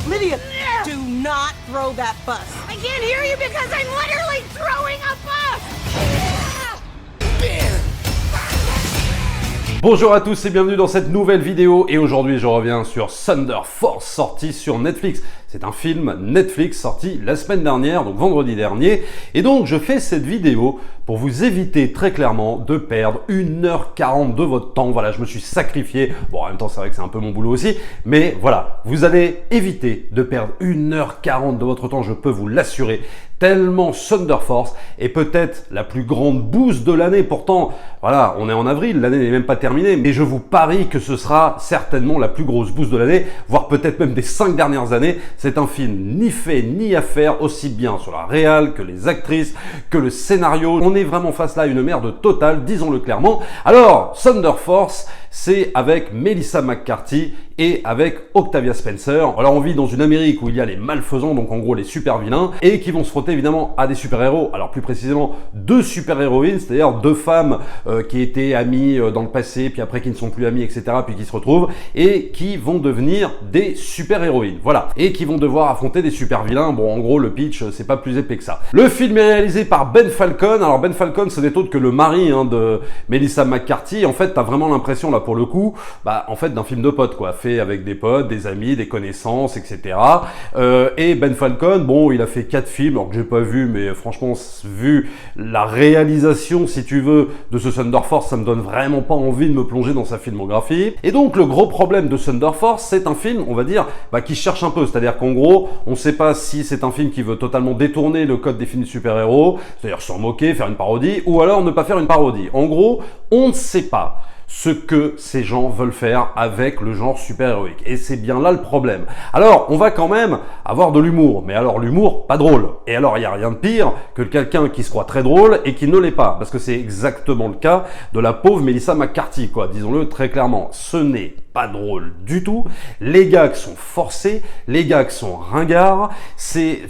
Lydia, do not throw that bus. I can't hear you because I'm literally throwing a bus! Bonjour à tous et bienvenue dans cette nouvelle vidéo et aujourd'hui je reviens sur Thunder Force sorti sur Netflix. C'est un film Netflix sorti la semaine dernière, donc vendredi dernier. Et donc je fais cette vidéo pour vous éviter très clairement de perdre 1h40 de votre temps. Voilà, je me suis sacrifié. Bon, en même temps c'est vrai que c'est un peu mon boulot aussi. Mais voilà, vous allez éviter de perdre 1h40 de votre temps, je peux vous l'assurer. Tellement Thunder Force est peut-être la plus grande bouse de l'année. Pourtant, voilà, on est en avril, l'année n'est même pas terminée. Mais je vous parie que ce sera certainement la plus grosse bouse de l'année, voire peut-être même des 5 dernières années. C'est un film ni fait ni à faire, aussi bien sur la réal que les actrices, que le scénario. On est vraiment face là à une merde totale, disons-le clairement. Alors, Thunder Force, c'est avec Melissa McCarthy et avec Octavia Spencer. Alors on vit dans une Amérique où il y a les malfaisants, donc en gros les super vilains, et qui vont se frotter évidemment à des super-héros. Alors plus précisément, deux super-héroïnes, c'est-à-dire deux femmes qui étaient amies dans le passé, puis après qui ne sont plus amies, etc., puis qui se retrouvent, et qui vont devenir des super-héroïnes. Voilà. Et qui vont devoir affronter des super-vilains. Bon, en gros, le pitch, c'est pas plus épais que ça. Le film est réalisé par Ben Falcon. Alors Ben Falcon, ce n'est autre que le mari de Melissa McCarthy. En fait, t'as vraiment l'impression, là, pour le coup, en fait, d'un film de potes, quoi. Fait avec des potes, des amis, des connaissances, etc. Et Ben Falcon, bon, il a fait 4 films, alors que j'ai pas vu, mais franchement, vu la réalisation, si tu veux, de ce Thunder Force, ça me donne vraiment pas envie de me plonger dans sa filmographie. Et donc, le gros problème de Thunder Force, c'est un film, on va dire, qui cherche un peu. C'est-à-dire qu'en gros, on sait pas si c'est un film qui veut totalement détourner le code des films de super-héros, c'est-à-dire s'en moquer, faire une parodie, ou alors ne pas faire une parodie. En gros, on ne sait pas ce que ces gens veulent faire avec le genre super-héroïque. Et c'est bien là le problème. Alors, on va quand même avoir de l'humour. Mais alors, l'humour, pas drôle. Et alors, il n'y a rien de pire que quelqu'un qui se croit très drôle et qui ne l'est pas. Parce que c'est exactement le cas de la pauvre Melissa McCarthy, quoi. Disons-le très clairement. Ce n'est pas drôle du tout. Les gags sont forcés. Les gags sont ringards. C'est...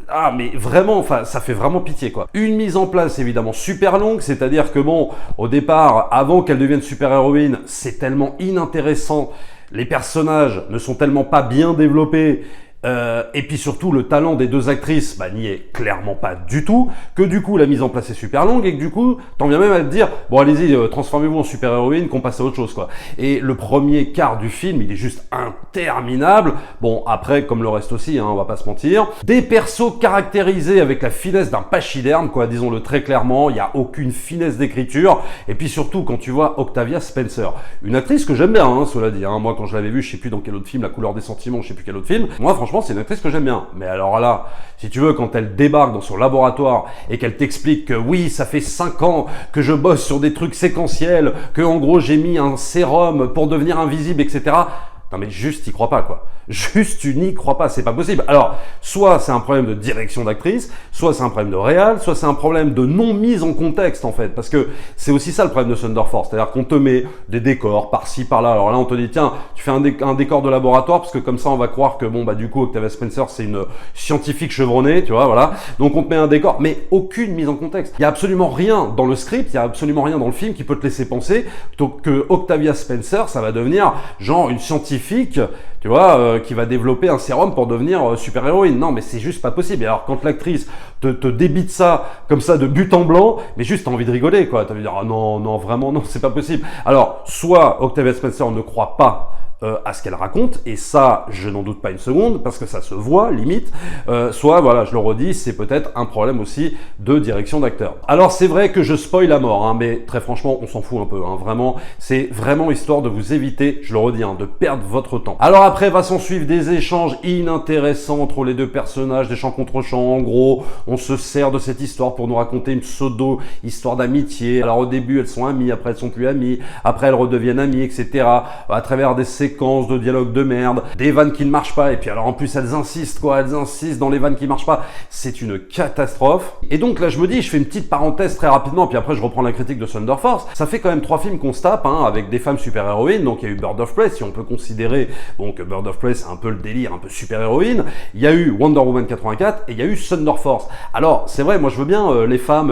Ah, mais vraiment, enfin, ça fait vraiment pitié, quoi. Une mise en place, évidemment, super longue. C'est-à-dire que bon, au départ, avant qu'elle devienne super-héroïne, c'est tellement inintéressant. Les personnages ne sont tellement pas bien développés. Et puis surtout, le talent des deux actrices n'y est clairement pas du tout, que du coup la mise en place est super longue et que du coup t'en viens même à te dire bon allez-y, transformez-vous en super-héroïne, qu'on passe à autre chose, quoi. Et le premier quart du film, il est juste interminable. Bon, après, comme le reste aussi, on va pas se mentir. Des persos caractérisés avec la finesse d'un pachyderme, quoi, disons-le très clairement, il n'y a aucune finesse d'écriture. Et puis surtout, quand tu vois Octavia Spencer, une actrice que j'aime bien, cela dit, moi quand je l'avais vue, je sais plus dans quel autre film, La couleur des sentiments, je sais plus quel autre film, moi franchement c'est une actrice que j'aime bien. Mais alors là, si tu veux, quand elle débarque dans son laboratoire et qu'elle t'explique que oui, ça fait 5 ans que je bosse sur des trucs séquentiels, que en gros j'ai mis un sérum pour devenir invisible, etc. Non mais juste, t'y crois pas, quoi. Juste, tu n'y crois pas, c'est pas possible. Alors, soit c'est un problème de direction d'actrice, soit c'est un problème de réal, soit c'est un problème de non-mise en contexte, en fait. Parce que c'est aussi ça le problème de Thunder Force. C'est-à-dire qu'on te met des décors par-ci, par-là. Alors là, on te dit, tiens, tu fais un décor de laboratoire, parce que comme ça, on va croire que, du coup, Octavia Spencer, c'est une scientifique chevronnée, tu vois, voilà. Donc, on te met un décor, mais aucune mise en contexte. Il y a absolument rien dans le script, il y a absolument rien dans le film qui peut te laisser penser que Octavia Spencer, ça va devenir, genre, une scientifique, tu vois, qui va développer un sérum pour devenir super-héroïne. Non, mais c'est juste pas possible. Et alors, quand l'actrice te débite ça, comme ça, de but en blanc, mais juste t'as envie de rigoler, quoi. T'as envie de dire, ah non, vraiment, non, c'est pas possible. Alors, soit Octavia Spencer ne croit pas à ce qu'elle raconte, et ça, je n'en doute pas une seconde, parce que ça se voit, limite, soit, voilà, je le redis, c'est peut-être un problème aussi de direction d'acteur. Alors, c'est vrai que je spoil à mort, mais très franchement, on s'en fout un peu, vraiment, c'est vraiment histoire de vous éviter, je le redis, de perdre votre temps. Alors après, va s'en suivre des échanges inintéressants entre les deux personnages, des chants contre chants, en gros, on se sert de cette histoire pour nous raconter une pseudo-histoire d'amitié. Alors au début, elles sont amies, après elles sont plus amies, après elles redeviennent amies, etc. À travers des séquences de dialogue de merde, des vannes qui ne marchent pas, et puis alors en plus elles insistent dans les vannes qui marchent pas, c'est une catastrophe. Et donc là je me dis, je fais une petite parenthèse très rapidement, puis après je reprends la critique de Thunder Force. Ça fait quand même 3 films qu'on se tape, avec des femmes super-héroïnes. Donc il y a eu Bird of Prey, si on peut considérer que Bird of Prey c'est un peu le délire, un peu super-héroïne. Il y a eu Wonder Woman 84 et il y a eu Thunder Force. Alors c'est vrai, moi je veux bien les femmes,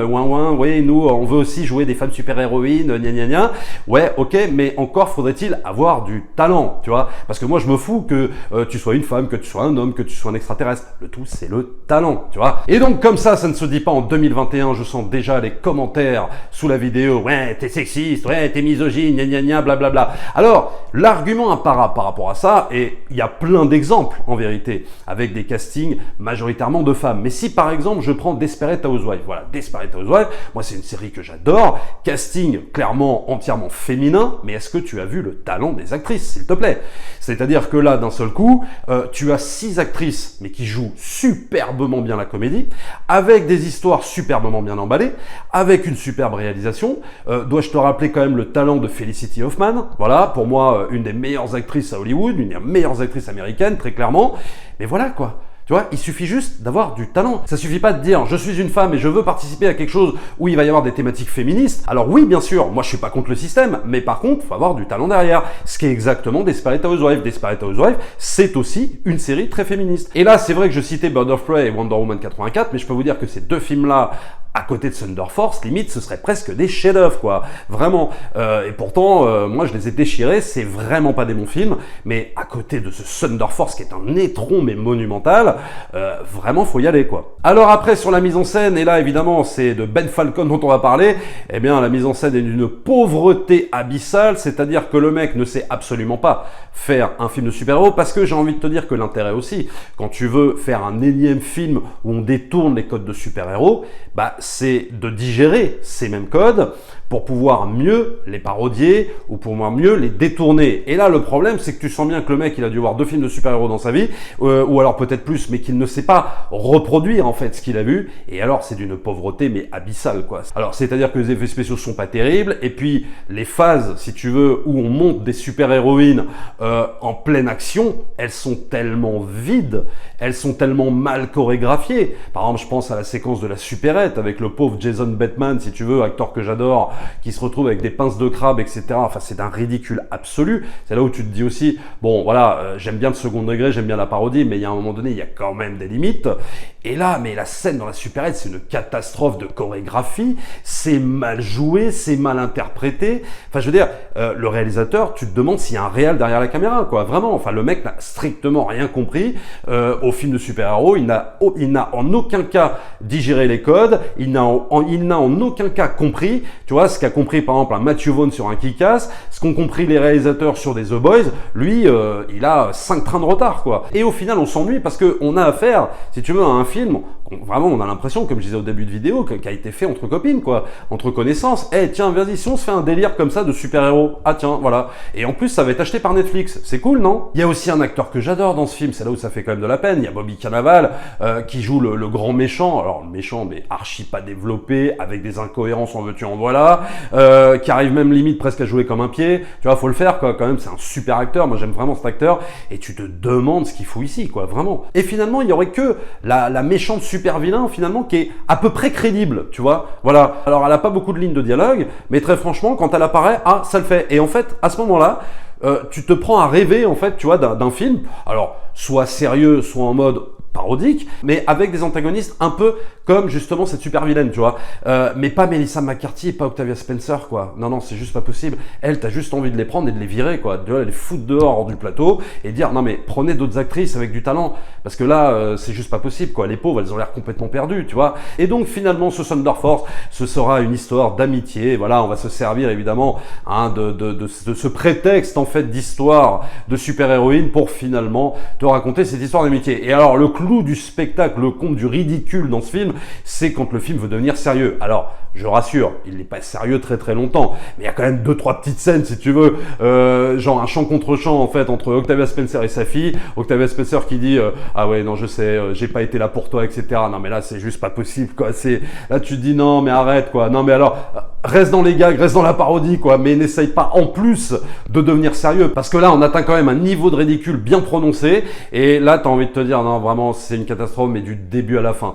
oui, nous on veut aussi jouer des femmes super-héroïnes, gna gna gna. Ouais, ok, mais encore faudrait-il avoir du talent. talent, tu vois. Parce que moi, je me fous que tu sois une femme, que tu sois un homme, que tu sois un extraterrestre. Le tout, c'est le talent, tu vois. Et donc, comme ça ne se dit pas en 2021, je sens déjà les commentaires sous la vidéo. Ouais, t'es sexiste, ouais, t'es misogyne, gna gna gna, blablabla. Alors, l'argument imparable par rapport à ça, et il y a plein d'exemples, en vérité, avec des castings majoritairement de femmes. Mais si, par exemple, je prends Desperate Housewives, voilà, Desperate Housewives, moi, c'est une série que j'adore, casting clairement entièrement féminin, mais est-ce que tu as vu le talent des actrices, s'il te plaît? C'est-à-dire que là, d'un seul coup, tu as 6 actrices, mais qui jouent superbement bien la comédie, avec des histoires superbement bien emballées, avec une superbe réalisation. Dois-je te rappeler quand même le talent de Felicity Huffman? Voilà, pour moi, une des meilleures actrices à Hollywood, une des meilleures actrices américaines, très clairement. Mais voilà, quoi. Tu vois, il suffit juste d'avoir du talent. Ça suffit pas de dire je suis une femme et je veux participer à quelque chose où il va y avoir des thématiques féministes. Alors oui, bien sûr, moi je suis pas contre le système, mais par contre, il faut avoir du talent derrière. Ce qui est exactement Desperate Housewives. Desperate Housewives, c'est aussi une série très féministe. Et là, c'est vrai que je citais Bird of Prey et Wonder Woman 84, mais je peux vous dire que ces deux films-là, à côté de Thunder Force, limite, ce serait presque des chefs-d'œuvre, quoi. Vraiment. Et pourtant, moi, je les ai déchirés. C'est vraiment pas des bons films. Mais à côté de ce Thunder Force, qui est un étron, mais monumental, vraiment, faut y aller, quoi. Alors après, sur la mise en scène, et là, évidemment, c'est de Ben Falcon dont on va parler, eh bien, la mise en scène est d'une pauvreté abyssale. C'est-à-dire que le mec ne sait absolument pas faire un film de super-héros, parce que j'ai envie de te dire que l'intérêt aussi, quand tu veux faire un énième film où on détourne les codes de super-héros, bah, c'est de digérer ces mêmes codes pour pouvoir mieux les parodier ou pour pouvoir mieux les détourner. Et là, le problème, c'est que tu sens bien que le mec, il a dû voir 2 films de super-héros dans sa vie, ou alors peut-être plus, mais qu'il ne sait pas reproduire en fait ce qu'il a vu. Et alors, c'est d'une pauvreté mais abyssale, quoi. Alors, c'est-à-dire que les effets spéciaux sont pas terribles, et puis les phases, si tu veux, où on monte des super-héroïnes en pleine action, elles sont tellement vides, elles sont tellement mal chorégraphiées. Par exemple, je pense à la séquence de la supérette avec le pauvre Jason Bateman, si tu veux, acteur que j'adore, qui se retrouve avec des pinces de crabe, etc. Enfin, c'est d'un ridicule absolu. C'est là où tu te dis aussi, bon, voilà, j'aime bien le second degré, j'aime bien la parodie, mais il y a un moment donné, il y a quand même des limites. Et là, mais la scène dans la supérette, c'est une catastrophe de chorégraphie, c'est mal joué, c'est mal interprété. Enfin, je veux dire, le réalisateur, tu te demandes s'il y a un réel derrière la caméra, quoi. Vraiment, enfin, le mec n'a strictement rien compris au film de super-héros. Il n'a en aucun cas digéré les codes, il n'a en aucun cas compris, tu vois, ce qu'a compris par exemple un Matthew Vaughn sur un Kick-Ass, ce qu'ont compris les réalisateurs sur des The Boys, lui, il a 5 trains de retard, quoi. Et au final, on s'ennuie parce qu'on a affaire, si tu veux, à un film, vraiment, on a l'impression, comme je disais au début de vidéo, qui a été fait entre copines, quoi, entre connaissances. Eh, tiens, vas-y, si on se fait un délire comme ça de super-héros, ah tiens, voilà. Et en plus, ça va être acheté par Netflix, c'est cool, non? Il y a aussi un acteur que j'adore dans ce film, c'est là où ça fait quand même de la peine, il y a Bobby Cannavale, qui joue le grand méchant, alors le méchant, mais archi pas développé, avec des incohérences en veux-tu en voilà, qui arrive même limite presque à jouer comme un pied, tu vois, faut le faire, quoi, quand même, c'est un super acteur, moi j'aime vraiment cet acteur, et tu te demandes ce qu'il fout ici, quoi, vraiment. Et finalement, il y aurait que la méchante super vilain, finalement, qui est à peu près crédible, tu vois, voilà. Alors, elle a pas beaucoup de lignes de dialogue, mais très franchement, quand elle apparaît, ah, ça le fait. Et en fait, à ce moment-là, tu te prends à rêver, en fait, tu vois, d'un film, alors, soit sérieux, soit en mode parodique, mais avec des antagonistes un peu comme justement cette super vilaine, tu vois. Mais pas Melissa McCarthy et pas Octavia Spencer, quoi. Non, non, c'est juste pas possible. Elle, t'as juste envie de les prendre et de les virer, quoi. De les foutre dehors du plateau et dire non, mais prenez d'autres actrices avec du talent. Parce que là, c'est juste pas possible, quoi. Les pauvres, elles ont l'air complètement perdues, tu vois. Et donc, finalement, ce Thunder Force, ce sera une histoire d'amitié. Voilà, on va se servir évidemment hein, de ce prétexte, en fait, d'histoire de super-héroïne pour finalement te raconter cette histoire d'amitié. Et alors, le clou du spectacle, le conte du ridicule dans ce film, c'est quand le film veut devenir sérieux. Alors, je rassure, il n'est pas sérieux très très longtemps, mais il y a quand même 2-3 petites scènes, si tu veux, genre un chant contre chant en fait entre Octavia Spencer et sa fille. Octavia Spencer qui dit ah ouais non je sais, j'ai pas été là pour toi, etc. Non mais là c'est juste pas possible quoi. C'est là tu te dis non mais arrête quoi. Non mais alors reste dans les gags, reste dans la parodie quoi, mais n'essaye pas en plus de devenir sérieux parce que là on atteint quand même un niveau de ridicule bien prononcé et là t'as envie de te dire non vraiment c'est une catastrophe mais du début à la fin.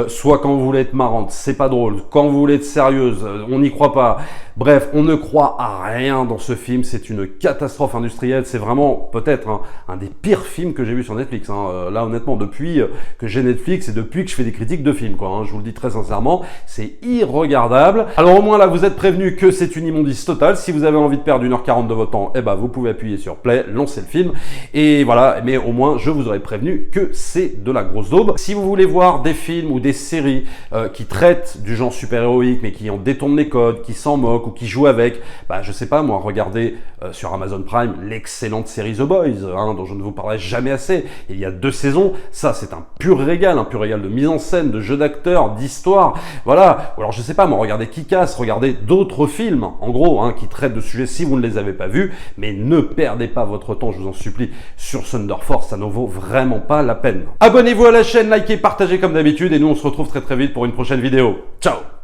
Soit quand vous voulez être marrante, c'est pas drôle. Quand vous voulez être sérieuse, on n'y croit pas. Bref, on ne croit à rien dans ce film. C'est une catastrophe industrielle. C'est vraiment peut-être un des pires films que j'ai vu sur Netflix. Hein. Là, honnêtement, depuis que j'ai Netflix et depuis que je fais des critiques de films, quoi. Hein. Je vous le dis très sincèrement, c'est irregardable. Alors au moins là, vous vous êtes prévenus que c'est une immondice totale. Si vous avez envie de perdre 1h40 de votre temps, eh ben, vous pouvez appuyer sur play, lancer le film. Et voilà, mais au moins, je vous aurais prévenu que c'est de la grosse daube. Si vous voulez voir des films ou des séries qui traitent du genre super-héroïque, mais qui en détournent les codes, qui s'en moquent ou qui jouent avec, bah, je sais pas, moi, regardez sur Amazon Prime l'excellente série The Boys, hein, dont je ne vous parlerai jamais assez. Il y a 2 saisons, ça c'est un pur régal de mise en scène, de jeu d'acteurs, d'histoire, voilà. Ou alors je sais pas, moi, regardez Kick-Ass, regardez d'autres films, en gros, hein, qui traitent de sujets si vous ne les avez pas vus, mais ne perdez pas votre temps, je vous en supplie, sur Thunder Force, ça n'en vaut vraiment pas la peine. Abonnez-vous à la chaîne, likez, partagez comme d'habitude, et nous on se retrouve très très vite pour une prochaine vidéo. Ciao!